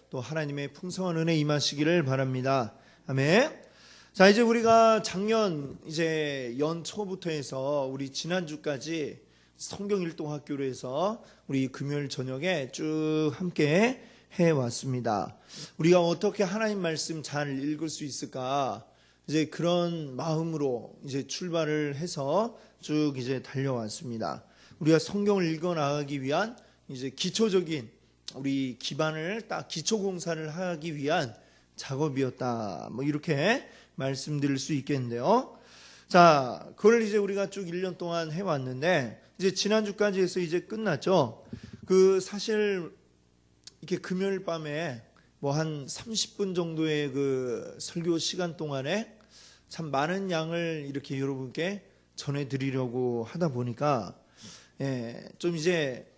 또 하나님의 풍성한 은혜 임하시기를 바랍니다. 아멘. 자, 이제 우리가 작년 이제 연초부터 해서 우리 지난주까지 성경일동학교로 해서 우리 금요일 저녁에 쭉 함께 해왔습니다. 우리가 어떻게 하나님 말씀 잘 읽을 수 있을까? 이제 그런 마음으로 이제 출발을 해서 쭉 이제 달려왔습니다. 우리가 성경을 읽어 나가기 위한 이제 기초적인 우리 기반을 딱 기초 공사를 하기 위한 작업이었다. 뭐 이렇게 말씀드릴 수 있겠는데요. 자, 그걸 이제 우리가 쭉 1년 동안 해왔는데 이제 지난주까지 해서 이제 끝났죠. 사실 이렇게 금요일 밤에 뭐 한 30분 정도의 그 설교 시간 동안에 참 많은 양을 이렇게 여러분께 전해드리려고 하다 보니까 좀 이제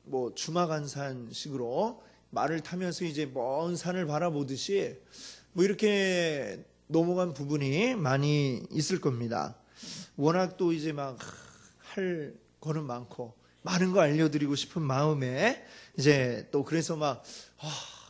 뭐 주마간산식으로 말을 타면서 이제 먼 산을 바라보듯이 뭐 이렇게 넘어간 부분이 많이 있을 겁니다. 워낙 또 이제 막 할 거는 많고 많은 거 알려드리고 싶은 마음에 이제 또 그래서 막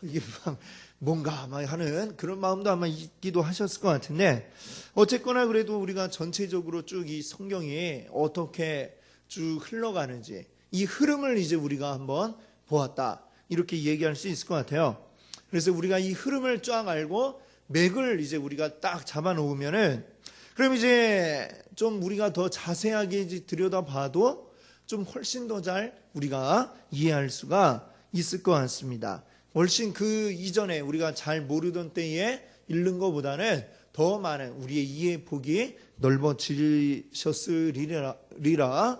이게 막 뭔가 막 하는 그런 마음도 아마 있기도 하셨을 것 같은데 어쨌거나 그래도 우리가 전체적으로 쭉 이 성경이 어떻게 쭉 흘러가는지 이 흐름을 이제 우리가 한번 보았다 이렇게 얘기할 수 있을 것 같아요. 그래서 우리가 이 흐름을 쫙 알고 맥을 이제 우리가 딱 잡아 놓으면은 그럼 이제 좀 우리가 더 자세하게 이제 들여다봐도 좀 훨씬 더 잘 우리가 이해할 수가 있을 것 같습니다. 훨씬 그 이전에 우리가 잘 모르던 때에 읽는 것보다는 더 많은 우리의 이해 폭이 넓어지셨으리라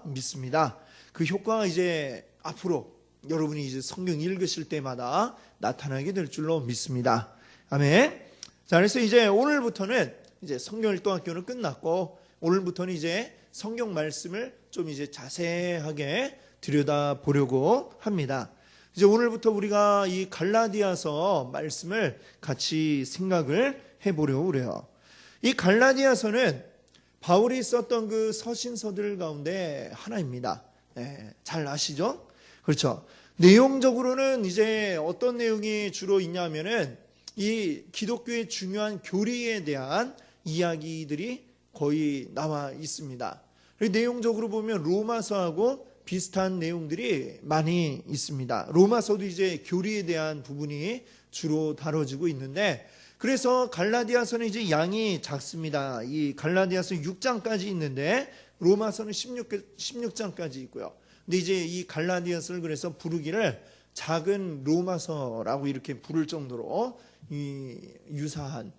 믿습니다. 그 효과가 이제 앞으로 여러분이 이제 성경 읽으실 때마다 나타나게 될 줄로 믿습니다. 아멘. 자, 그래서 이제 오늘부터는 이제 성경일동학교는 끝났고 오늘부터는 이제 성경 말씀을 좀 이제 자세하게 들여다보려고 합니다. 이제 오늘부터 우리가 이 갈라디아서 말씀을 같이 생각을 해보려고 그래요. 이 갈라디아서는 바울이 썼던 그 서신서들 가운데 하나입니다. 잘 아시죠? 그렇죠. 내용적으로는 이제 어떤 내용이 주로 있냐면은 이 기독교의 중요한 교리에 대한 이야기들이 거의 나와 있습니다. 내용적으로 보면 로마서하고 비슷한 내용들이 많이 있습니다. 로마서도 이제 교리에 대한 부분이 주로 다뤄지고 있는데 그래서 갈라디아서는 이제 양이 작습니다. 이 갈라디아서 6장까지 있는데 로마서는 16장까지 있고요. 근데 이제 이 갈라디아서를 그래서 부르기를 작은 로마서라고 이렇게 부를 정도로 이 유사한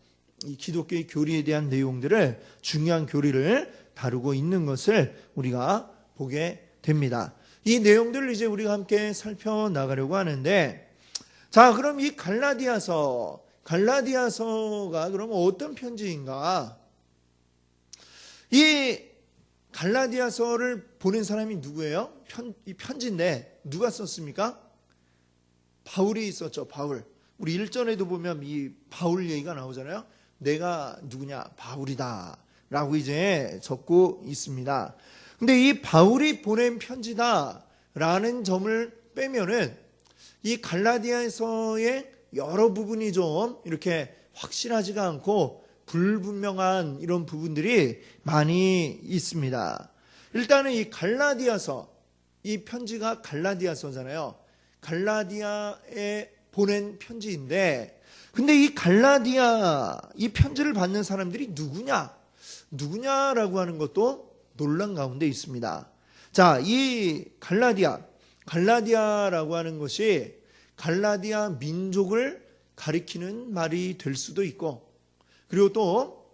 이 기독교의 교리에 대한 내용들을 중요한 교리를 다루고 있는 것을 우리가 보게 됩니다. 이 내용들을 이제 우리가 함께 살펴나가려고 하는데 자, 그럼 이 갈라디아서가 그러면 어떤 편지인가? 이 갈라디아서를 보낸 사람이 누구예요? 이 편지인데 누가 썼습니까? 바울이 썼죠. 바울. 우리 1절에도 보면 이 바울 얘기가 나오잖아요. 내가 누구냐? 바울이다 라고 이제 적고 있습니다. 근데 이 바울이 보낸 편지다라는 점을 빼면은 이 갈라디아서의 여러 부분이 좀 이렇게 확실하지가 않고 불분명한 이런 부분들이 많이 있습니다. 일단은 이 갈라디아서, 이 편지가 갈라디아서잖아요. 갈라디아에 보낸 편지인데 근데 이 이 편지를 받는 사람들이 누구냐라고 하는 것도 논란 가운데 있습니다. 자, 이 갈라디아라고 하는 것이 갈라디아 민족을 가리키는 말이 될 수도 있고 그리고 또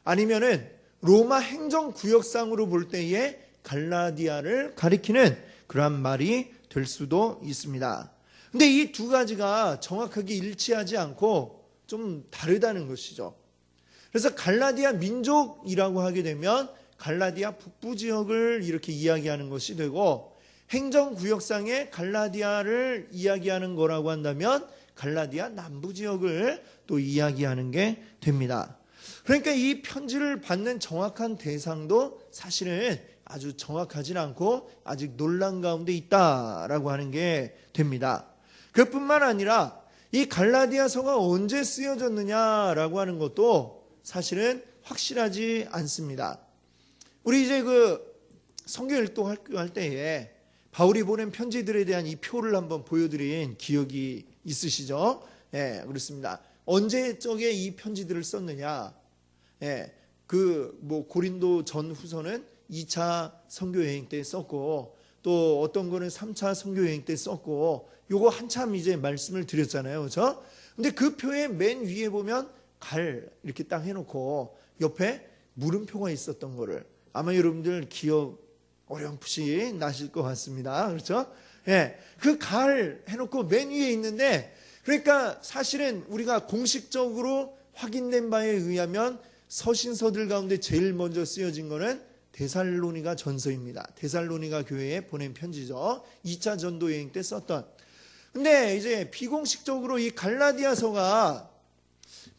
아니면은 로마 행정구역상으로 볼 때에 갈라디아를 가리키는 그러한 말이 될 수도 있습니다. 근데 이 두 가지가 정확하게 일치하지 않고 좀 다르다는 것이죠. 그래서 갈라디아 민족이라고 하게 되면 갈라디아 북부 지역을 이렇게 이야기하는 것이 되고 행정구역상의 갈라디아를 이야기하는 거라고 한다면 갈라디아 남부 지역을 또 이야기하는 게 됩니다. 그러니까 이 편지를 받는 정확한 대상도 사실은 아주 정확하진 않고 아직 논란 가운데 있다라고 하는 게 됩니다. 그뿐만 아니라 이 갈라디아서가 언제 쓰여졌느냐라고 하는 것도 사실은 확실하지 않습니다. 우리 이제 성경 일독할 때에 바울이 보낸 편지들에 대한 이 표를 한번 보여드린 기억이 있으시죠? 예, 그렇습니다. 언제적에 이 편지들을 썼느냐? 예, 고린도 전후서는 2차 선교 여행 때 썼고, 또 어떤 거는 3차 선교 여행 때 썼고, 요거 한참 이제 말씀을 드렸잖아요. 그렇죠? 근데 그 표의 맨 위에 보면 갈 이렇게 딱 해놓고 옆에 물음표가 있었던 거를 아마 여러분들 기억 어렴풋이 나실 것 같습니다. 그렇죠? 예, 그 갈 해놓고 맨 위에 있는데, 그러니까 사실은 우리가 공식적으로 확인된 바에 의하면 서신서들 가운데 제일 먼저 쓰여진 거는 데살로니가 전서입니다. 데살로니가 교회에 보낸 편지죠. 2차 전도 여행 때 썼던. 근데 이제 비공식적으로 이 갈라디아서가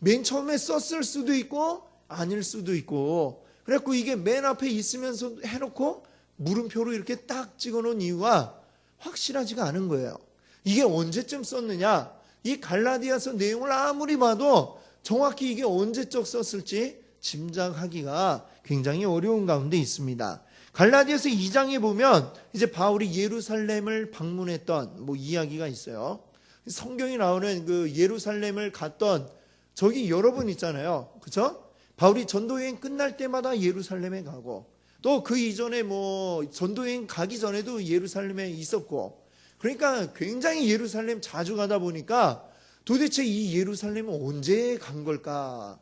맨 처음에 썼을 수도 있고 아닐 수도 있고, 그래갖고 이게 맨 앞에 있으면서 해놓고 물음표로 이렇게 딱 찍어놓은 이유가 확실하지가 않은 거예요. 이게 언제쯤 썼느냐? 이 갈라디아서 내용을 아무리 봐도 정확히 이게 언제적 썼을지 짐작하기가 굉장히 어려운 가운데 있습니다. 갈라디아서 2장에 보면 이제 바울이 예루살렘을 방문했던 이야기가 있어요. 성경이 나오는 그 예루살렘을 갔던 저기 여러 분 있잖아요. 그렇죠? 바울이 전도여행 끝날 때마다 예루살렘에 가고, 또 그 이전에 전도여행 가기 전에도 예루살렘에 있었고, 그러니까 굉장히 예루살렘 자주 가다 보니까 도대체 이 예루살렘은 언제 간 걸까?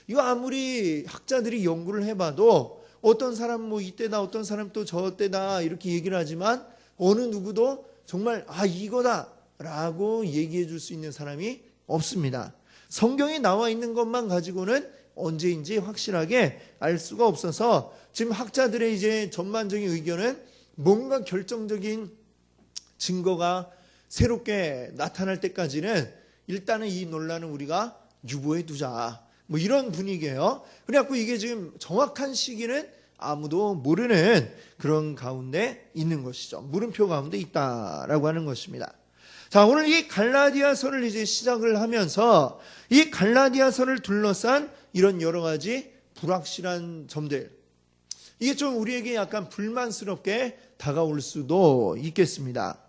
이거 아무리 학자들이 연구를 해봐도 어떤 사람 이때다, 어떤 사람 또 저때다 이렇게 얘기를 하지만 어느 누구도 정말 이거다 라고 얘기해 줄 수 있는 사람이 없습니다. 성경에 나와 있는 것만 가지고는 언제인지 확실하게 알 수가 없어서 지금 학자들의 이제 전반적인 의견은 뭔가 결정적인 증거가 새롭게 나타날 때까지는 일단은 이 논란은 우리가 유보해 두자, 이런 분위기예요. 그래갖고 이게 지금 정확한 시기는 아무도 모르는 그런 가운데 있는 것이죠. 물음표 가운데 있다라고 하는 것입니다. 자, 오늘 이 갈라디아서를 이제 시작을 하면서 이 갈라디아서를 둘러싼 이런 여러 가지 불확실한 점들, 이게 좀 우리에게 약간 불만스럽게 다가올 수도 있겠습니다.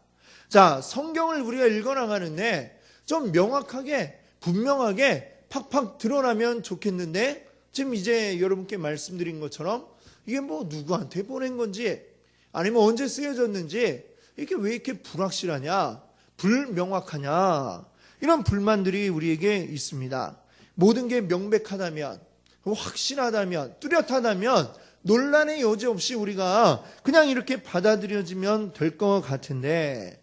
자, 성경을 우리가 읽어나가는데 좀 명확하게 분명하게 팍팍 드러나면 좋겠는데, 지금 이제 여러분께 말씀드린 것처럼 이게 누구한테 보낸 건지 아니면 언제 쓰여졌는지 이게 왜 이렇게 불확실하냐, 불명확하냐, 이런 불만들이 우리에게 있습니다. 모든 게 명백하다면, 확실하다면, 뚜렷하다면 논란의 여지 없이 우리가 그냥 이렇게 받아들여지면 될 것 같은데,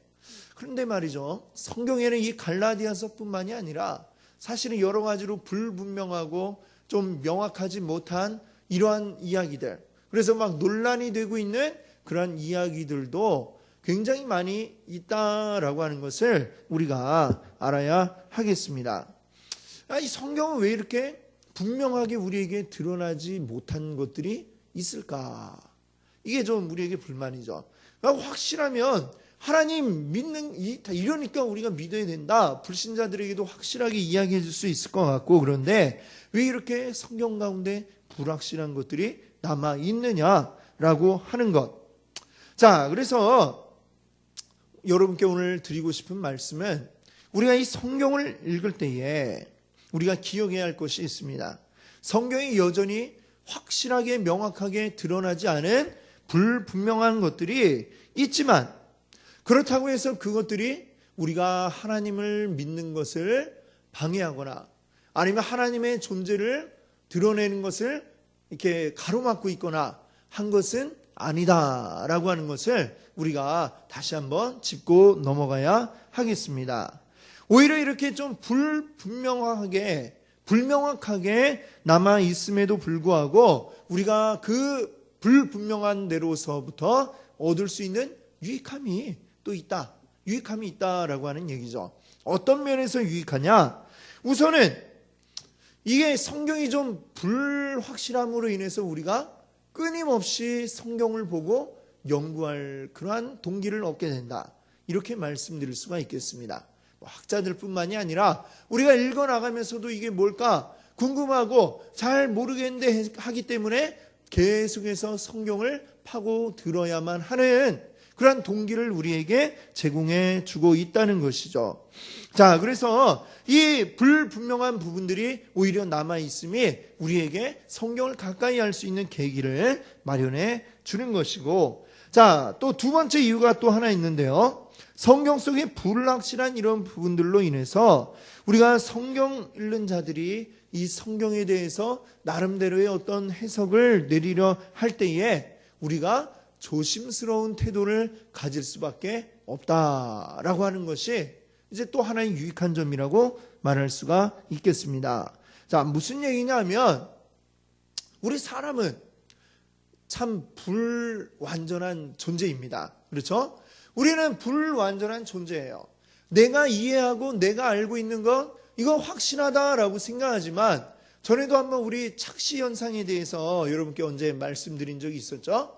그런데 말이죠, 성경에는 이 갈라디아서뿐만이 아니라 사실은 여러 가지로 불분명하고 좀 명확하지 못한 이러한 이야기들, 그래서 논란이 되고 있는 그러한 이야기들도 굉장히 많이 있다라고 하는 것을 우리가 알아야 하겠습니다. 이 성경은 왜 이렇게 분명하게 우리에게 드러나지 못한 것들이 있을까? 이게 좀 우리에게 불만이죠. 확실하면 하나님 믿는, 이러니까 우리가 믿어야 된다, 불신자들에게도 확실하게 이야기해 줄 수 있을 것 같고, 그런데 왜 이렇게 성경 가운데 불확실한 것들이 남아 있느냐라고 하는 것. 자, 그래서 여러분께 오늘 드리고 싶은 말씀은, 우리가 이 성경을 읽을 때에 우리가 기억해야 할 것이 있습니다. 성경이 여전히 확실하게 명확하게 드러나지 않은 불분명한 것들이 있지만, 그렇다고 해서 그것들이 우리가 하나님을 믿는 것을 방해하거나 아니면 하나님의 존재를 드러내는 것을 이렇게 가로막고 있거나 한 것은 아니다라고 하는 것을 우리가 다시 한번 짚고 넘어가야 하겠습니다. 오히려 이렇게 좀 불명확하게 남아 있음에도 불구하고 우리가 그 불분명한 데로서부터 얻을 수 있는 유익함이 또 있다. 유익함이 있다라고 하는 얘기죠. 어떤 면에서 유익하냐? 우선은 이게 성경이 좀 불확실함으로 인해서 우리가 끊임없이 성경을 보고 연구할 그러한 동기를 얻게 된다. 이렇게 말씀드릴 수가 있겠습니다. 학자들뿐만이 아니라 우리가 읽어나가면서도 이게 뭘까 궁금하고 잘 모르겠는데 하기 때문에 계속해서 성경을 파고 들어야만 하는 그러한 동기를 우리에게 제공해 주고 있다는 것이죠. 자, 그래서 이 불분명한 부분들이 오히려 남아있음이 우리에게 성경을 가까이 할 수 있는 계기를 마련해 주는 것이고, 자, 또 두 번째 이유가 또 하나 있는데요. 성경 속의 불확실한 이런 부분들로 인해서 우리가 성경 읽는 자들이 이 성경에 대해서 나름대로의 어떤 해석을 내리려 할 때에 우리가 조심스러운 태도를 가질 수밖에 없다라고 하는 것이 이제 또 하나의 유익한 점이라고 말할 수가 있겠습니다. 자, 무슨 얘기냐면 우리 사람은 참 불완전한 존재입니다. 그렇죠? 우리는 불완전한 존재예요. 내가 이해하고 내가 알고 있는 것 이거 확신하다라고 생각하지만 전에도 한번 우리 착시 현상에 대해서 여러분께 언제 말씀드린 적이 있었죠?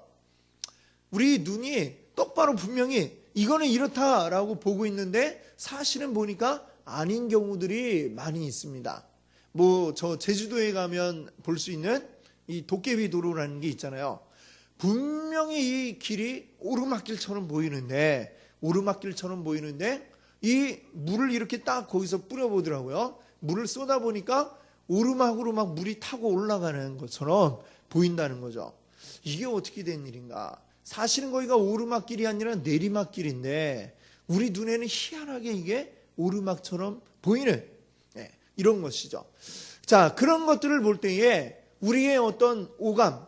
우리 눈이 똑바로 분명히 이거는 이렇다라고 보고 있는데 사실은 보니까 아닌 경우들이 많이 있습니다. 뭐 저 제주도에 가면 볼 수 있는 이 도깨비 도로라는 게 있잖아요. 분명히 이 길이 오르막길처럼 보이는데 이 물을 이렇게 딱 거기서 뿌려보더라고요. 물을 쏟아 보니까 오르막으로 막 물이 타고 올라가는 것처럼 보인다는 거죠. 이게 어떻게 된 일인가? 사실은 거기가 오르막길이 아니라 내리막길인데 우리 눈에는 희한하게 이게 오르막처럼 보이는 이런 것이죠. 자, 그런 것들을 볼 때에 우리의 어떤 오감,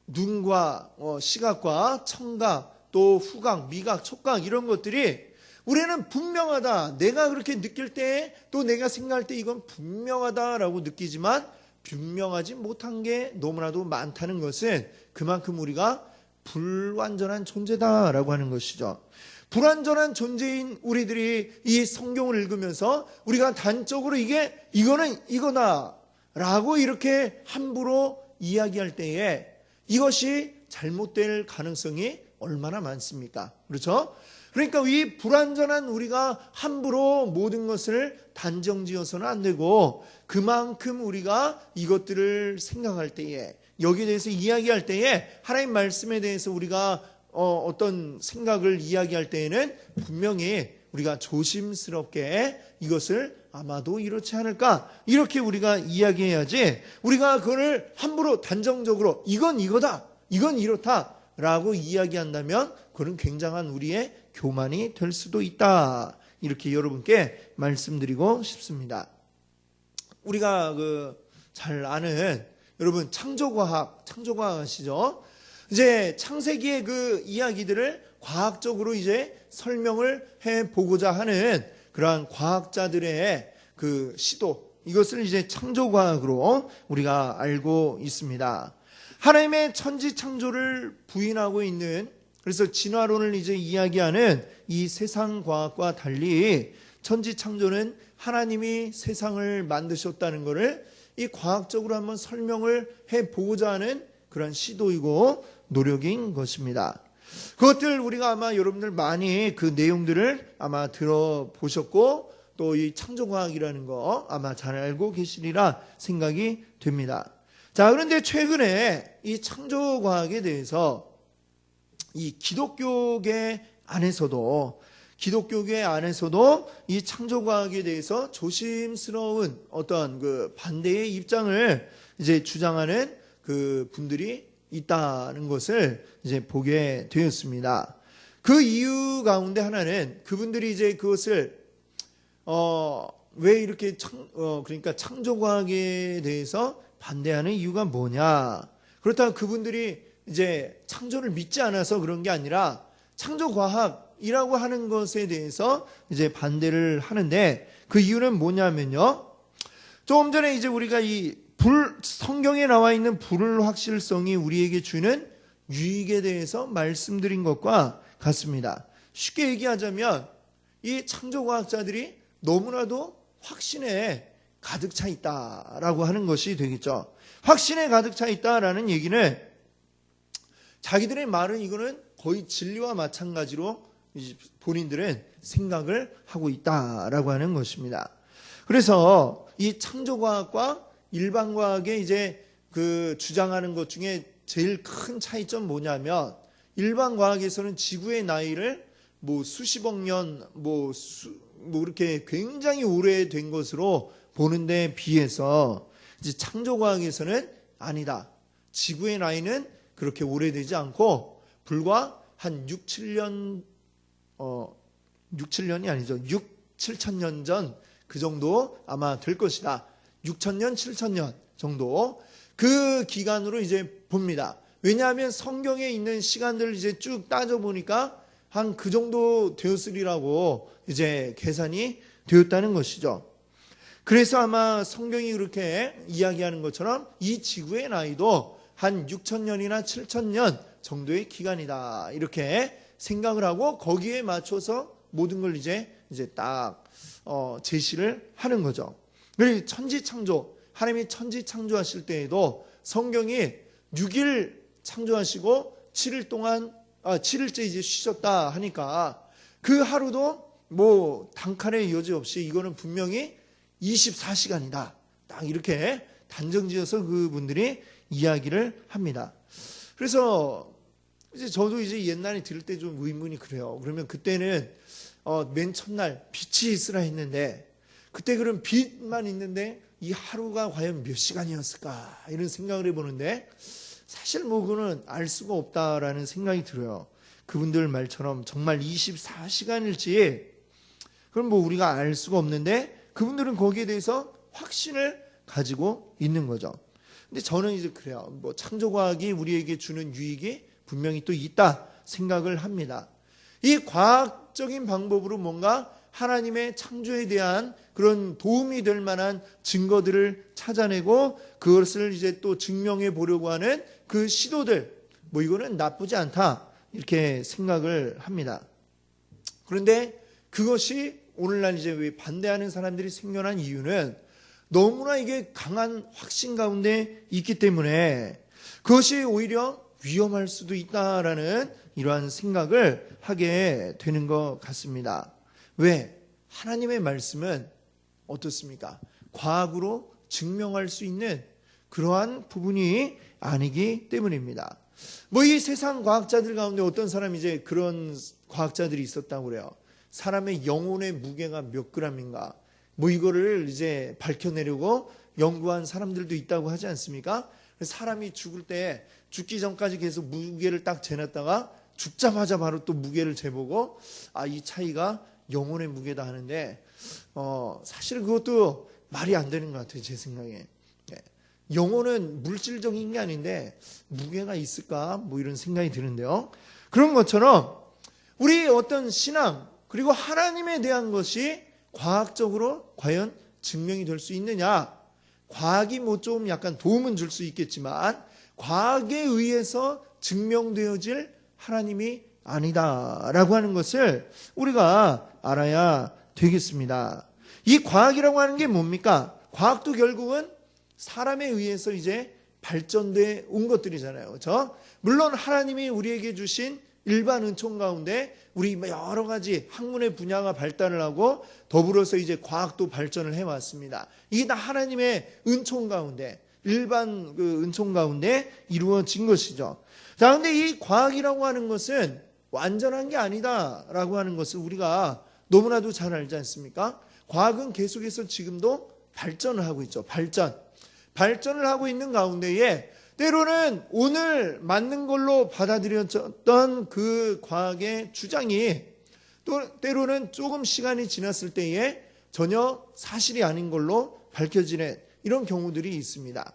눈과 시각과 청각, 또 후각, 미각, 촉각 이런 것들이 우리는 분명하다. 내가 그렇게 느낄 때 또 내가 생각할 때 이건 분명하다라고 느끼지만 분명하지 못한 게 너무나도 많다는 것은 그만큼 우리가 불완전한 존재다라고 하는 것이죠. 불완전한 존재인 우리들이 이 성경을 읽으면서 우리가 단적으로 이거는 이거다라고 이렇게 함부로 이야기할 때에 이것이 잘못될 가능성이 얼마나 많습니까? 그렇죠? 그러니까 이 불완전한 우리가 함부로 모든 것을 단정지어서는 안 되고 그만큼 우리가 이것들을 생각할 때에 여기에 대해서 이야기할 때에 하나님 말씀에 대해서 우리가 어떤 생각을 이야기할 때에는 분명히 우리가 조심스럽게 이것을 아마도 이렇지 않을까 이렇게 우리가 이야기해야지 우리가 그걸 함부로 단정적으로 이건 이거다 이건 이렇다 라고 이야기한다면 그건 굉장한 우리의 교만이 될 수도 있다 이렇게 여러분께 말씀드리고 싶습니다. 우리가 잘 아는 여러분 창조과학 아시죠? 이제 창세기의 그 이야기들을 과학적으로 이제 설명을 해 보고자 하는 그러한 과학자들의 그 시도 이것을 이제 창조과학으로 우리가 알고 있습니다. 하나님의 천지 창조를 부인하고 있는 그래서 진화론을 이제 이야기하는 이 세상 과학과 달리 천지 창조는 하나님이 세상을 만드셨다는 것을 이 과학적으로 한번 설명을 해 보고자 하는 그런 시도이고 노력인 것입니다. 그것들 우리가 아마 여러분들 많이 그 내용들을 아마 들어보셨고 또 이 창조과학이라는 거 아마 잘 알고 계시리라 생각이 됩니다. 자, 그런데 최근에 이 창조과학에 대해서 이 기독교계 안에서도 이 창조과학에 대해서 조심스러운 어떤 그 반대의 입장을 이제 주장하는 그 분들이 있다는 것을 이제 보게 되었습니다. 그 이유 가운데 하나는 그분들이 이제 그것을 왜 이렇게 그러니까 창조과학에 대해서 반대하는 이유가 뭐냐? 그렇다면 그분들이 이제 창조를 믿지 않아서 그런 게 아니라 창조과학이라고 하는 것에 대해서 이제 반대를 하는데 그 이유는 뭐냐면요. 조금 전에 이제 우리가 성경에 나와 있는 불확실성이 우리에게 주는 유익에 대해서 말씀드린 것과 같습니다. 쉽게 얘기하자면 이 창조과학자들이 너무나도 확신에 가득 차 있다라고 하는 것이 되겠죠. 확신에 가득 차 있다라는 얘기는 자기들의 말은 이거는 거의 진리와 마찬가지로 본인들은 생각을 하고 있다라고 하는 것입니다. 그래서 이 창조과학과 일반과학의 이제 그 주장하는 것 중에 제일 큰 차이점 뭐냐면, 일반과학에서는 지구의 나이를 뭐 수십억 년, 뭐 이렇게 굉장히 오래된 것으로 보는데 비해서 이제 창조과학에서는 아니다. 지구의 나이는 그렇게 오래되지 않고 불과 한 6, 7년이 아니죠. 6, 7천 년 전 그 정도 아마 될 것이다. 6천년, 7천년 정도 그 기간으로 이제 봅니다. 왜냐하면 성경에 있는 시간들을 이제 쭉 따져보니까 한 그 정도 되었으리라고 이제 계산이 되었다는 것이죠. 그래서 아마 성경이 그렇게 이야기하는 것처럼 이 지구의 나이도 한 6천년이나 7천년 정도의 기간이다. 이렇게 생각을 하고 거기에 맞춰서 모든 걸 이제 딱 제시를 하는 거죠. 그리고 천지창조, 하나님이 천지창조하실 때에도 성경이 6일 창조하시고 7일째 이제 쉬셨다 하니까 그 하루도 뭐 단칼의 여지 없이 이거는 분명히 24시간이다. 딱 이렇게 단정지어서 그분들이 이야기를 합니다. 그래서 이제 저도 이제 옛날에 들을 때 좀 의문이 그래요. 그러면 그때는 맨 첫날 빛이 있으라 했는데 그때 그럼 빛만 있는데 이 하루가 과연 몇 시간이었을까 이런 생각을 해보는데 사실 뭐 그거는 알 수가 없다라는 생각이 들어요. 그분들 말처럼 정말 24시간일지 그럼 뭐 우리가 알 수가 없는데 그분들은 거기에 대해서 확신을 가지고 있는 거죠. 근데 저는 이제 그래요. 뭐 창조과학이 우리에게 주는 유익이 분명히 또 있다 생각을 합니다. 이 과학적인 방법으로 뭔가 하나님의 창조에 대한 그런 도움이 될 만한 증거들을 찾아내고 그것을 이제 또 증명해 보려고 하는 그 시도들, 뭐 이거는 나쁘지 않다 이렇게 생각을 합니다. 그런데 그것이 오늘날 이제 왜 반대하는 사람들이 생겨난 이유는 너무나 이게 강한 확신 가운데 있기 때문에 그것이 오히려 위험할 수도 있다라는 이러한 생각을 하게 되는 것 같습니다. 왜? 하나님의 말씀은 어떻습니까? 과학으로 증명할 수 있는 그러한 부분이 아니기 때문입니다. 뭐 이 세상 과학자들 가운데 어떤 사람이 이제 그런 과학자들이 있었다고 그래요. 사람의 영혼의 무게가 몇 그램인가? 뭐 이거를 이제 밝혀내려고 연구한 사람들도 있다고 하지 않습니까? 사람이 죽을 때 죽기 전까지 계속 무게를 딱 재놨다가 죽자마자 바로 또 무게를 재보고 이 차이가 영혼의 무게다 하는데 사실 그것도 말이 안 되는 것 같아요. 제 생각에. 영혼은 물질적인 게 아닌데 무게가 있을까? 뭐 이런 생각이 드는데요. 그런 것처럼 우리 어떤 신앙 그리고 하나님에 대한 것이 과학적으로 과연 증명이 될 수 있느냐? 과학이 뭐 좀 약간 도움은 줄 수 있겠지만 과학에 의해서 증명되어질 하나님이 아니다라고 하는 것을 우리가 알아야 되겠습니다. 이 과학이라고 하는 게 뭡니까? 과학도 결국은 사람에 의해서 이제 발전돼 온 것들이잖아요. 그렇죠? 물론 하나님이 우리에게 주신 일반 은총 가운데 우리 여러 가지 학문의 분야가 발달을 하고 더불어서 이제 과학도 발전을 해왔습니다. 이게 다 하나님의 은총 가운데 일반 그 은총 가운데 이루어진 것이죠. 자, 그런데 이 과학이라고 하는 것은 완전한 게 아니다라고 하는 것을 우리가 너무나도 잘 알지 않습니까? 과학은 계속해서 지금도 발전을 하고 있죠. 발전을 하고 있는 가운데에 때로는 오늘 맞는 걸로 받아들였던 그 과학의 주장이 또 때로는 조금 시간이 지났을 때에 전혀 사실이 아닌 걸로 밝혀지는 이런 경우들이 있습니다.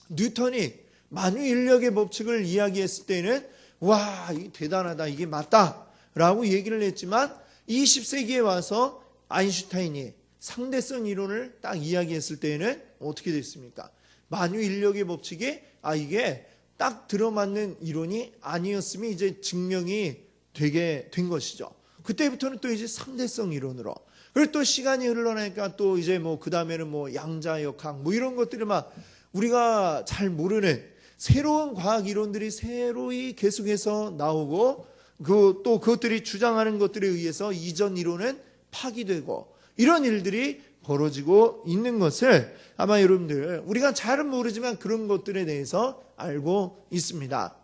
뉴턴이 만유인력의 법칙을 이야기했을 때는 와, 이게 대단하다, 이게 맞다라고 얘기를 했지만 20세기에 와서 아인슈타인이 상대성 이론을 딱 이야기했을 때에는 어떻게 됐습니까? 만유인력의 법칙이 이게 딱 들어맞는 이론이 아니었음이 이제 증명이 되게 된 것이죠. 그때부터는 또 이제 상대성 이론으로 그리고 또 시간이 흘러나니까 또 이제 뭐 그 다음에는 뭐 양자역학 뭐 이런 것들이 막 우리가 잘 모르는 새로운 과학 이론들이 새로이 계속해서 나오고 또 그것들이 주장하는 것들에 의해서 이전 이론은 파기되고 이런 일들이 벌어지고 있는 것을 아마 여러분들 우리가 잘은 모르지만 그런 것들에 대해서 알고 있습니다.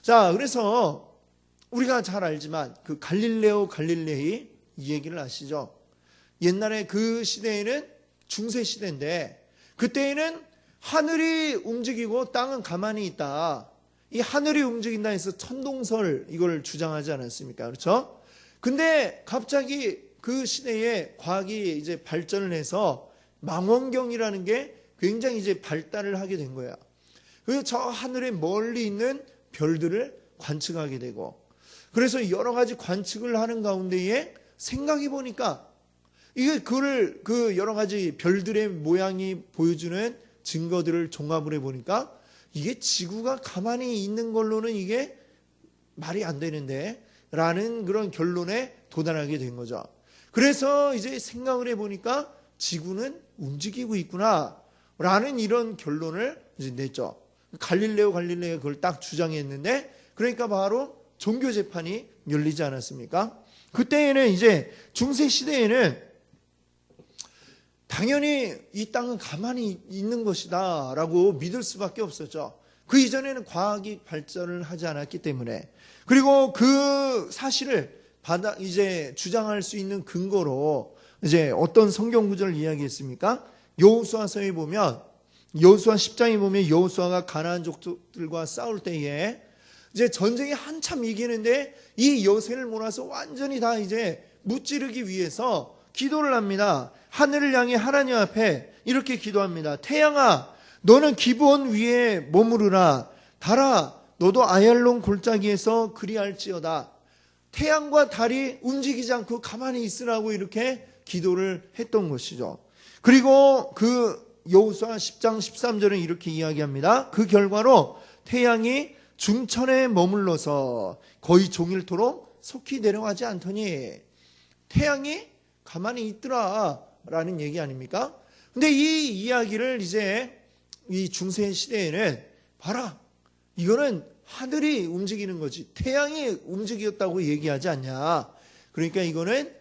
자, 그래서 우리가 잘 알지만 그 갈릴레오 갈릴레이 이 얘기를 아시죠? 옛날에 그 시대에는 중세 시대인데 그때에는 하늘이 움직이고 땅은 가만히 있다. 이 하늘이 움직인다 해서 천동설 이걸 주장하지 않았습니까? 그렇죠? 근데 갑자기 그 시대에 과학이 이제 발전을 해서 망원경이라는 게 굉장히 이제 발달을 하게 된 거예요. 그래서 저 하늘에 멀리 있는 별들을 관측하게 되고 그래서 여러 가지 관측을 하는 가운데에 생각해 보니까 이게 그 여러 가지 별들의 모양이 보여주는 증거들을 종합을 해 보니까 이게 지구가 가만히 있는 걸로는 이게 말이 안 되는데 라는 그런 결론에 도달하게 된 거죠. 그래서 이제 생각을 해 보니까 지구는 움직이고 있구나 라는 이런 결론을 이제 냈죠. 갈릴레오 갈릴레이가 그걸 딱 주장했는데 그러니까 바로 종교 재판이 열리지 않았습니까? 그때에는 이제 중세 시대에는 당연히 이 땅은 가만히 있는 것이다 라고 믿을 수밖에 없었죠. 그 이전에는 과학이 발전을 하지 않았기 때문에 그리고 그 사실을 이제 주장할 수 있는 근거로 이제 어떤 성경 구절을 이야기했습니까? 여호수아서에 보면 여호수아 10장에 보면 여호수아가 가나안 족속들과 싸울 때에 이제 전쟁이 한참 이기는데 이 여세를 몰아서 완전히 다 이제 무찌르기 위해서 기도를 합니다. 하늘을 향해 하나님 앞에 이렇게 기도합니다. 태양아, 너는 기브온 위에 머무르라. 달아, 너도 아얄론 골짜기에서 그리할지어다. 태양과 달이 움직이지 않고 가만히 있으라고 이렇게 기도를 했던 것이죠. 그리고 그 여호수아 10장 13절은 이렇게 이야기합니다. 그 결과로 태양이 중천에 머물러서 거의 종일토록 속히 내려가지 않더니 태양이 가만히 있더라 라는 얘기 아닙니까? 근데 이 이야기를 이제 이 중세 시대에는 봐라, 이거는 하늘이 움직이는 거지 태양이 움직였다고 얘기하지 않냐. 그러니까 이거는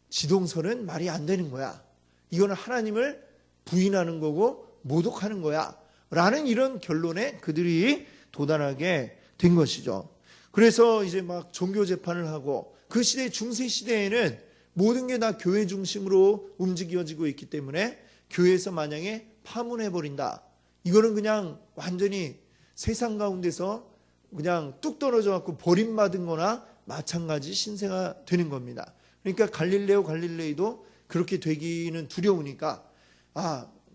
지동설은 말이 안 되는 거야. 이거는 하나님을 부인하는 거고 모독하는 거야 라는 이런 결론에 그들이 도달하게 된 것이죠. 그래서 이제 막 종교 재판을 하고 그 시대 중세 시대에는 모든 게 다 교회 중심으로 움직여지고 있기 때문에 교회에서 만약에 파문해버린다. 이거는 그냥 완전히 세상 가운데서 그냥 뚝 떨어져 갖고 버림받은 거나 마찬가지 신세가 되는 겁니다. 그러니까 갈릴레오 갈릴레이도 그렇게 되기는 두려우니까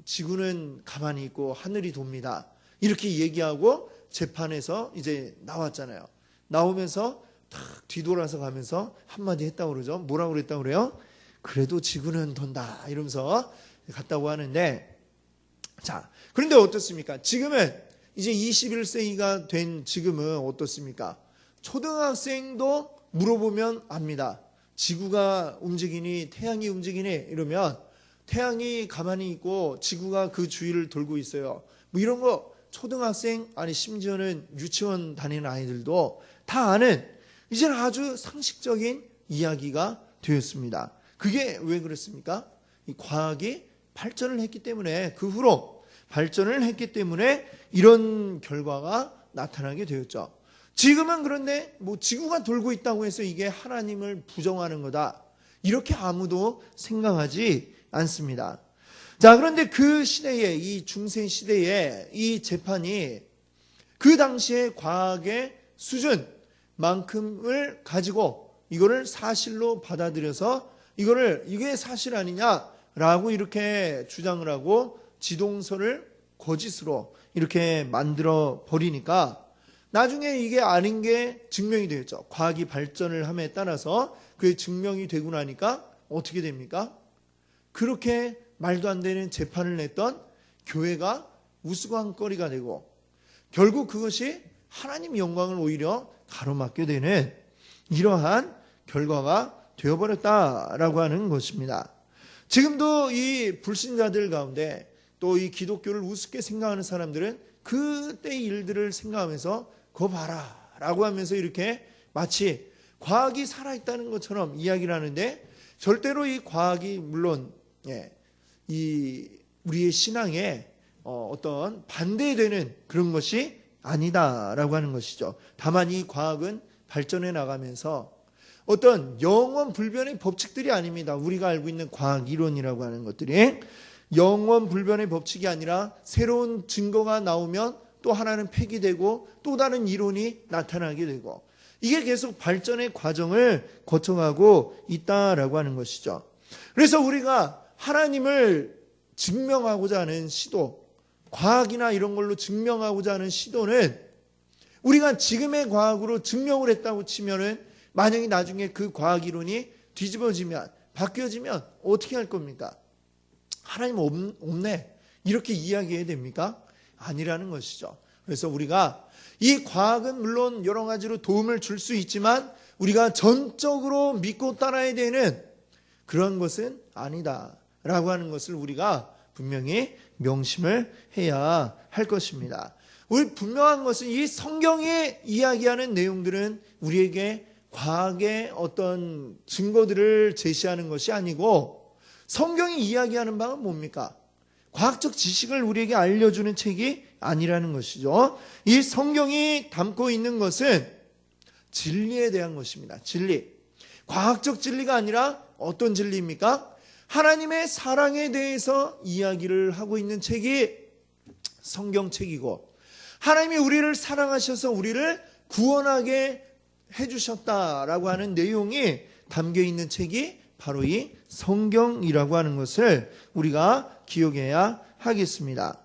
지구는 가만히 있고 하늘이 돕니다. 이렇게 얘기하고 재판에서 이제 나왔잖아요. 나오면서 탁 뒤돌아서 가면서 한마디 했다고 그러죠. 뭐라고 그랬다고 그래요? 그래도 지구는 돈다 이러면서 갔다고 하는데, 자, 그런데 어떻습니까? 지금은 이제 21세기가 된 지금은 어떻습니까? 초등학생도 물어보면 압니다. 지구가 움직이니 태양이 움직이니 이러면 태양이 가만히 있고 지구가 그 주위를 돌고 있어요. 뭐 이런 거 초등학생 아니 심지어는 유치원 다니는 아이들도 다 아는 이제는 아주 상식적인 이야기가 되었습니다. 그게 왜 그렇습니까? 이 과학이 발전을 했기 때문에 그 후로 발전을 했기 때문에 이런 결과가 나타나게 되었죠. 지금은 그런데 뭐 지구가 돌고 있다고 해서 이게 하나님을 부정하는 거다 이렇게 아무도 생각하지 않습니다. 자, 그런데 그 시대에 이 중세 시대에 이 재판이 그 당시의 과학의 수준만큼을 가지고 이거를 사실로 받아들여서 이게 사실 아니냐라고 이렇게 주장을 하고 지동설을 거짓으로 이렇게 만들어 버리니까 나중에 이게 아닌 게 증명이 되었죠. 과학이 발전을 함에 따라서 그게 증명이 되고 나니까 어떻게 됩니까? 그렇게 말도 안 되는 재판을 냈던 교회가 우스꽝거리가 되고 결국 그것이 하나님 영광을 오히려 가로막게 되는 이러한 결과가 되어버렸다라고 하는 것입니다. 지금도 이 불신자들 가운데 또 이 기독교를 우습게 생각하는 사람들은 그때의 일들을 생각하면서 그거 봐라 라고 하면서 이렇게 마치 과학이 살아있다는 것처럼 이야기를 하는데 절대로 이 과학이 물론 이 우리의 신앙에 어떤 반대되는 그런 것이 아니다라고 하는 것이죠. 다만 이 과학은 발전해 나가면서 어떤 영원 불변의 법칙들이 아닙니다. 우리가 알고 있는 과학 이론이라고 하는 것들이 영원 불변의 법칙이 아니라 새로운 증거가 나오면 또 하나는 폐기되고 또 다른 이론이 나타나게 되고 이게 계속 발전의 과정을 거쳐가고 있다라고 하는 것이죠. 그래서 우리가 하나님을 증명하고자 하는 시도, 과학이나 이런 걸로 증명하고자 하는 시도는 우리가 지금의 과학으로 증명을 했다고 치면은 만약에 나중에 그 과학 이론이 뒤집어지면 바뀌어지면 어떻게 할 겁니까? 하나님 없네 이렇게 이야기해야 됩니까? 아니라는 것이죠. 그래서 우리가 이 과학은 물론 여러 가지로 도움을 줄 수 있지만 우리가 전적으로 믿고 따라야 되는 그런 것은 아니다라고 하는 것을 우리가 분명히 명심을 해야 할 것입니다. 우리 분명한 것은 이 성경이 이야기하는 내용들은 우리에게 과학의 어떤 증거들을 제시하는 것이 아니고 성경이 이야기하는 바가 뭡니까? 과학적 지식을 우리에게 알려주는 책이 아니라는 것이죠. 이 성경이 담고 있는 것은 진리에 대한 것입니다. 진리. 과학적 진리가 아니라 어떤 진리입니까? 하나님의 사랑에 대해서 이야기를 하고 있는 책이 성경책이고 하나님이 우리를 사랑하셔서 우리를 구원하게 해주셨다라고 하는 내용이 담겨 있는 책이 바로 이 성경이라고 하는 것을 우리가 기억해야 하겠습니다.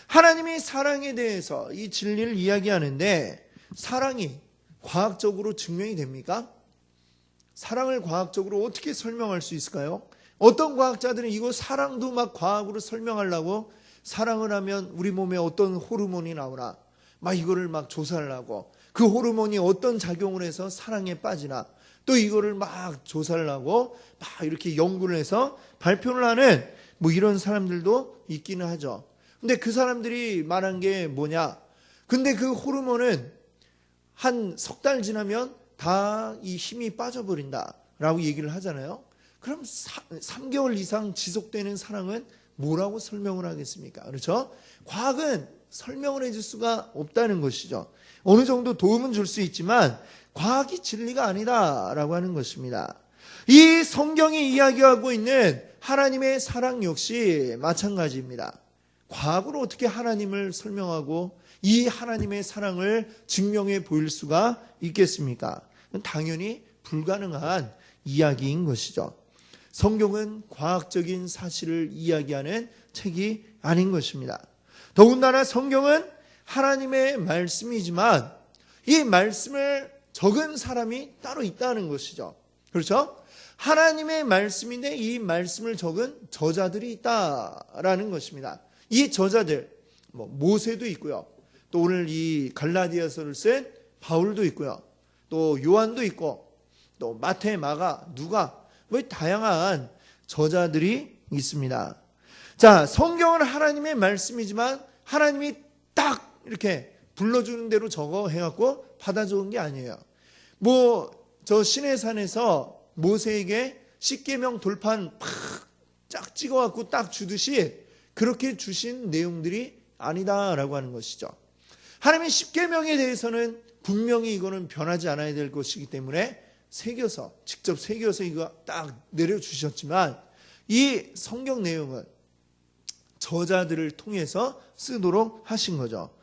하나님이 사랑에 대해서 이 진리를 이야기하는데 사랑이 과학적으로 증명이 됩니까? 사랑을 과학적으로 어떻게 설명할 수 있을까요? 어떤 과학자들은 이거 사랑도 막 과학으로 설명하려고 사랑을 하면 우리 몸에 어떤 호르몬이 나오나 막 이거를 막 조사를 하고 그 호르몬이 어떤 작용을 해서 사랑에 빠지나 또 이거를 막 조사를 하고 막 이렇게 연구를 해서 발표를 하는 뭐 이런 사람들도 있기는 하죠. 근데 그 사람들이 말한 게 뭐냐? 근데 그 호르몬은 한 석 달 지나면 다 이 힘이 빠져버린다라고 얘기를 하잖아요. 그럼 3개월 이상 지속되는 사랑은 뭐라고 설명을 하겠습니까? 그렇죠? 과학은 설명을 해줄 수가 없다는 것이죠. 어느 정도 도움은 줄 수 있지만 과학이 진리가 아니다라고 하는 것입니다. 이 성경이 이야기하고 있는 하나님의 사랑 역시 마찬가지입니다. 과학으로 어떻게 하나님을 설명하고 이 하나님의 사랑을 증명해 보일 수가 있겠습니까? 당연히 불가능한 이야기인 것이죠. 성경은 과학적인 사실을 이야기하는 책이 아닌 것입니다. 더군다나 성경은 하나님의 말씀이지만 이 말씀을 적은 사람이 따로 있다는 것이죠. 그렇죠? 하나님의 말씀인데 이 말씀을 적은 저자들이 있다라는 것입니다. 이 저자들, 모세도 있고요. 또 오늘 이 갈라디아서를 쓴 바울도 있고요. 또 요한도 있고, 또 마태, 마가, 누가, 다양한 저자들이 있습니다. 자, 성경은 하나님의 말씀이지만 하나님이 딱 이렇게 불러주는 대로 적어 해갖고 받아 적은 게 아니에요. 저 시내산에서 모세에게 십계명 돌판 쫙 찍어갖고 딱 주듯이 그렇게 주신 내용들이 아니다라고 하는 것이죠. 하나님의 십계명에 대해서는 분명히 이거는 변하지 않아야 될 것이기 때문에 직접 새겨서 이거 딱 내려주셨지만 이 성경 내용은 저자들을 통해서 쓰도록 하신 거죠.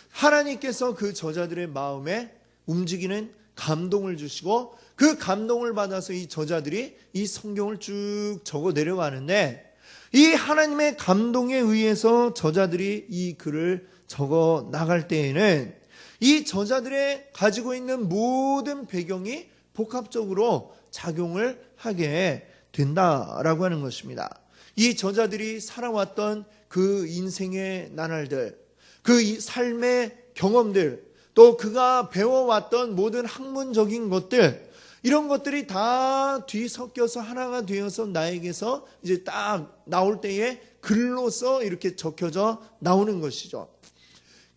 하나님께서 그 저자들의 마음에 움직이는 감동을 주시고 그 감동을 받아서 이 저자들이 이 성경을 쭉 적어 내려가는데 이 하나님의 감동에 의해서 저자들이 이 글을 적어 나갈 때에는 이 저자들의 가지고 있는 모든 배경이 복합적으로 작용을 하게 된다라고 하는 것입니다. 이 저자들이 살아왔던 그 인생의 나날들, 그 삶의 경험들, 또 그가 배워왔던 모든 학문적인 것들, 이런 것들이 다 뒤섞여서 하나가 되어서 나에게서 이제 딱 나올 때에 글로서 이렇게 적혀져 나오는 것이죠.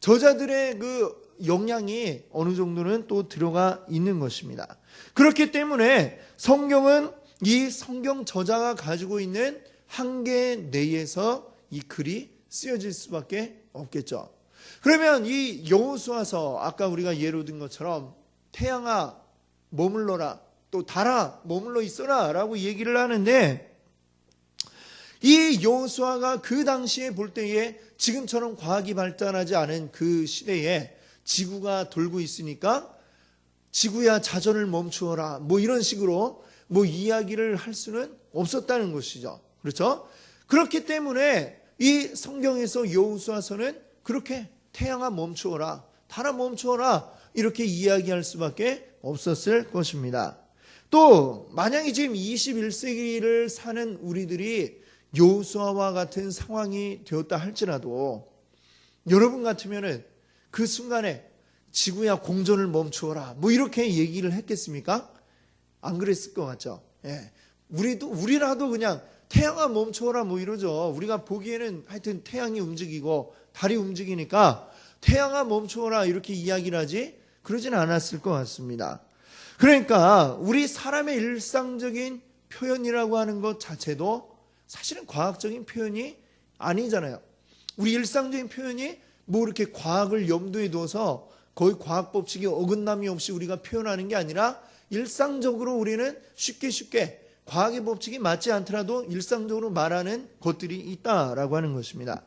저자들의 그 영향이 어느 정도는 또 들어가 있는 것입니다. 그렇기 때문에 성경은 이 성경 저자가 가지고 있는 한계 내에서 이 글이 쓰여질 수밖에 없겠죠. 그러면 이 여호수아서 아까 우리가 예로 든 것처럼 태양아 머물러라, 또 달아 머물러 있어라 라고 얘기를 하는데, 이 여호수아가 그 당시에 볼 때에 지금처럼 과학이 발달하지 않은 그 시대에 지구가 돌고 있으니까 지구야 자전을 멈추어라 뭐 이런 식으로 뭐 이야기를 할 수는 없었다는 것이죠. 그렇죠? 그렇기 때문에 이 성경에서 여호수아서는 그렇게 태양아 멈추어라, 달아 멈추어라 이렇게 이야기할 수밖에 없었을 것입니다. 또 만약에 지금 21세기를 사는 우리들이 여호수아와 같은 상황이 되었다 할지라도 여러분 같으면은 그 순간에 지구야 공전을 멈추어라 뭐 이렇게 얘기를 했겠습니까? 안 그랬을 것 같죠. 예. 우리라도 그냥 태양아 멈추어라 뭐 이러죠. 우리가 보기에는 하여튼 태양이 움직이고 달이 움직이니까 태양아 멈추어라 이렇게 이야기를 하지 그러진 않았을 것 같습니다. 그러니까 우리 사람의 일상적인 표현이라고 하는 것 자체도 사실은 과학적인 표현이 아니잖아요. 우리 일상적인 표현이 뭐 이렇게 과학을 염두에 둬서 거의 과학 법칙에 어긋남이 없이 우리가 표현하는 게 아니라 일상적으로 우리는 쉽게 과학의 법칙이 맞지 않더라도 일상적으로 말하는 것들이 있다라고 하는 것입니다.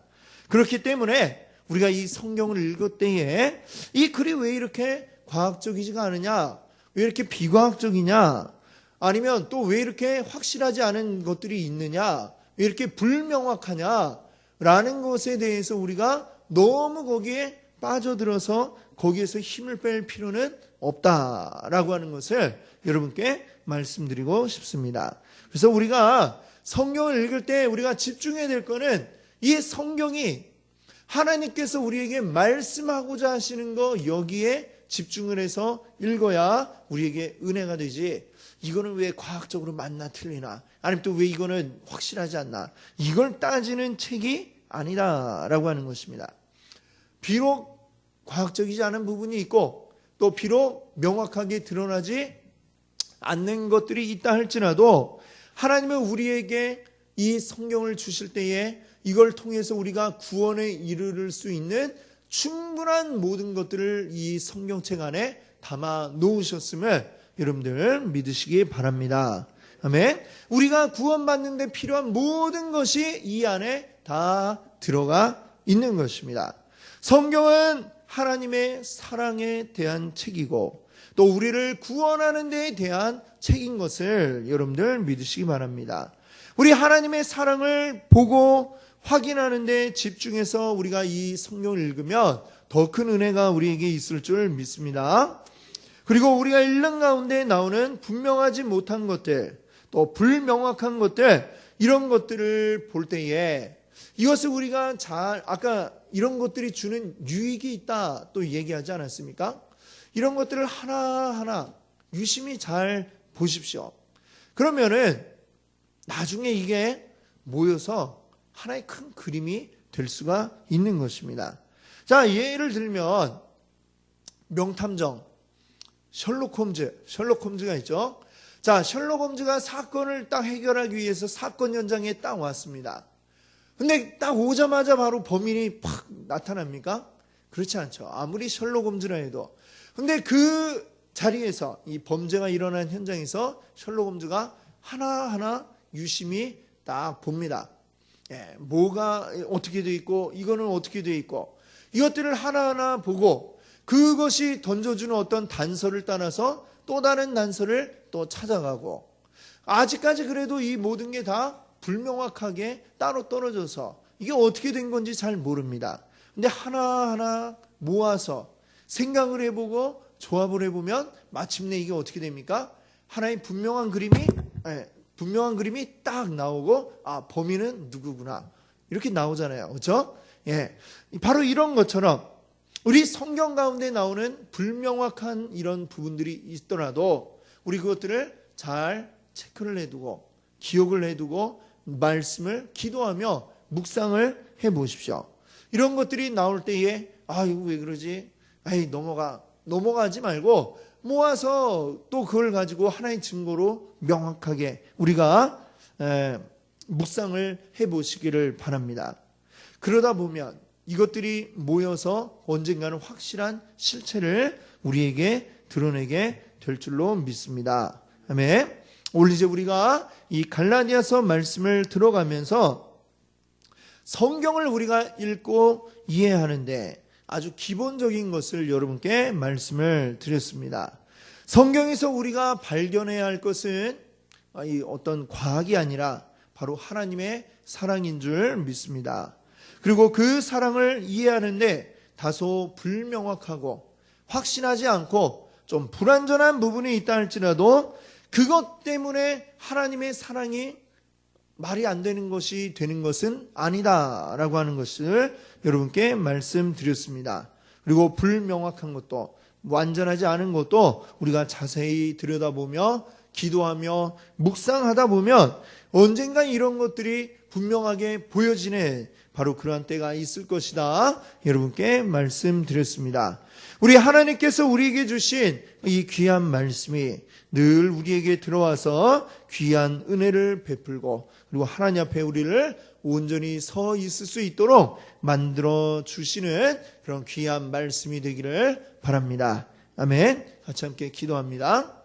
그렇기 때문에 우리가 이 성경을 읽을 때에 이 글이 왜 이렇게 과학적이지가 않으냐, 왜 이렇게 비과학적이냐, 아니면 또 왜 이렇게 확실하지 않은 것들이 있느냐, 왜 이렇게 불명확하냐 라는 것에 대해서 우리가 너무 거기에 빠져들어서 거기에서 힘을 뺄 필요는 없다라고 하는 것을 여러분께 말씀드리고 싶습니다. 그래서 우리가 성경을 읽을 때 우리가 집중해야 될 거는 이 성경이 하나님께서 우리에게 말씀하고자 하시는 거 여기에 집중을 해서 읽어야 우리에게 은혜가 되지, 이거는 왜 과학적으로 맞나 틀리나, 아니면 또 왜 이거는 확실하지 않나, 이걸 따지는 책이 아니다라고 하는 것입니다. 비록 과학적이지 않은 부분이 있고 또 비록 명확하게 드러나지 않는 것들이 있다 할지라도 하나님은 우리에게 이 성경을 주실 때에 이걸 통해서 우리가 구원에 이르를 수 있는 충분한 모든 것들을 이 성경책 안에 담아 놓으셨음을 여러분들 믿으시기 바랍니다. 아멘. 우리가 구원받는 데 필요한 모든 것이 이 안에 다 들어가 있는 것입니다. 성경은 하나님의 사랑에 대한 책이고 또 우리를 구원하는 데에 대한 책인 것을 여러분들 믿으시기 바랍니다. 우리 하나님의 사랑을 보고 확인하는 데 집중해서 우리가 이 성경을 읽으면 더 큰 은혜가 우리에게 있을 줄 믿습니다. 그리고 우리가 읽는 가운데 나오는 분명하지 못한 것들, 또 불명확한 것들, 이런 것들을 볼 때에 이것을 우리가 잘, 아까 이런 것들이 주는 유익이 있다 또 얘기하지 않았습니까? 이런 것들을 하나하나 유심히 잘 보십시오. 그러면은 나중에 이게 모여서 하나의 큰 그림이 될 수가 있는 것입니다. 자, 예를 들면 명탐정 셜록 홈즈가 있죠. 자, 셜록 홈즈가 사건을 딱 해결하기 위해서 사건 현장에 딱 왔습니다. 근데 딱 오자마자 바로 범인이 팍 나타납니까? 그렇지 않죠. 아무리 셜록 홈즈라 해도. 근데 그 자리에서 이 범죄가 일어난 현장에서 셜록 홈즈가 하나하나 유심히 딱 봅니다. 예, 뭐가 어떻게 돼 있고 이거는 어떻게 돼 있고 이것들을 하나하나 보고 그것이 던져주는 어떤 단서를 따라서 또 다른 단서를 또 찾아가고, 아직까지 그래도 이 모든 게 다 불명확하게 따로 떨어져서 이게 어떻게 된 건지 잘 모릅니다. 근데 하나하나 모아서 생각을 해보고 조합을 해보면 마침내 이게 어떻게 됩니까? 하나의 분명한 그림이 딱 나오고, 아, 범인은 누구구나 이렇게 나오잖아요. 그렇죠? 예, 바로 이런 것처럼 우리 성경 가운데 나오는 불명확한 이런 부분들이 있더라도 우리 그것들을 잘 체크를 해두고 기억을 해두고 말씀을 기도하며 묵상을 해보십시오. 이런 것들이 나올 때에 아, 이거 왜 그러지? 아이 넘어가지 말고 모아서 또 그걸 가지고 하나의 증거로 명확하게 우리가 묵상을 해보시기를 바랍니다. 그러다 보면 이것들이 모여서 언젠가는 확실한 실체를 우리에게 드러내게 될 줄로 믿습니다. 아멘. 오늘 이제 우리가 이 갈라디아서 말씀을 들어가면서 성경을 우리가 읽고 이해하는데 아주 기본적인 것을 여러분께 말씀을 드렸습니다. 성경에서 우리가 발견해야 할 것은 이 어떤 과학이 아니라 바로 하나님의 사랑인 줄 믿습니다. 그리고 그 사랑을 이해하는데 다소 불명확하고 확신하지 않고 좀 불완전한 부분이 있다 할지라도 그것 때문에 하나님의 사랑이 말이 안 되는 것이 되는 것은 아니다라고 하는 것을 여러분께 말씀드렸습니다. 그리고 불명확한 것도 완전하지 않은 것도 우리가 자세히 들여다보며 기도하며 묵상하다 보면 언젠가 이런 것들이 분명하게 보여지는 바로 그러한 때가 있을 것이다. 여러분께 말씀드렸습니다. 우리 하나님께서 우리에게 주신 이 귀한 말씀이 늘 우리에게 들어와서 귀한 은혜를 베풀고 그리고 하나님 앞에 우리를 온전히 서 있을 수 있도록 만들어 주시는 그런 귀한 말씀이 되기를 바랍니다. 아멘. 같이 함께 기도합니다.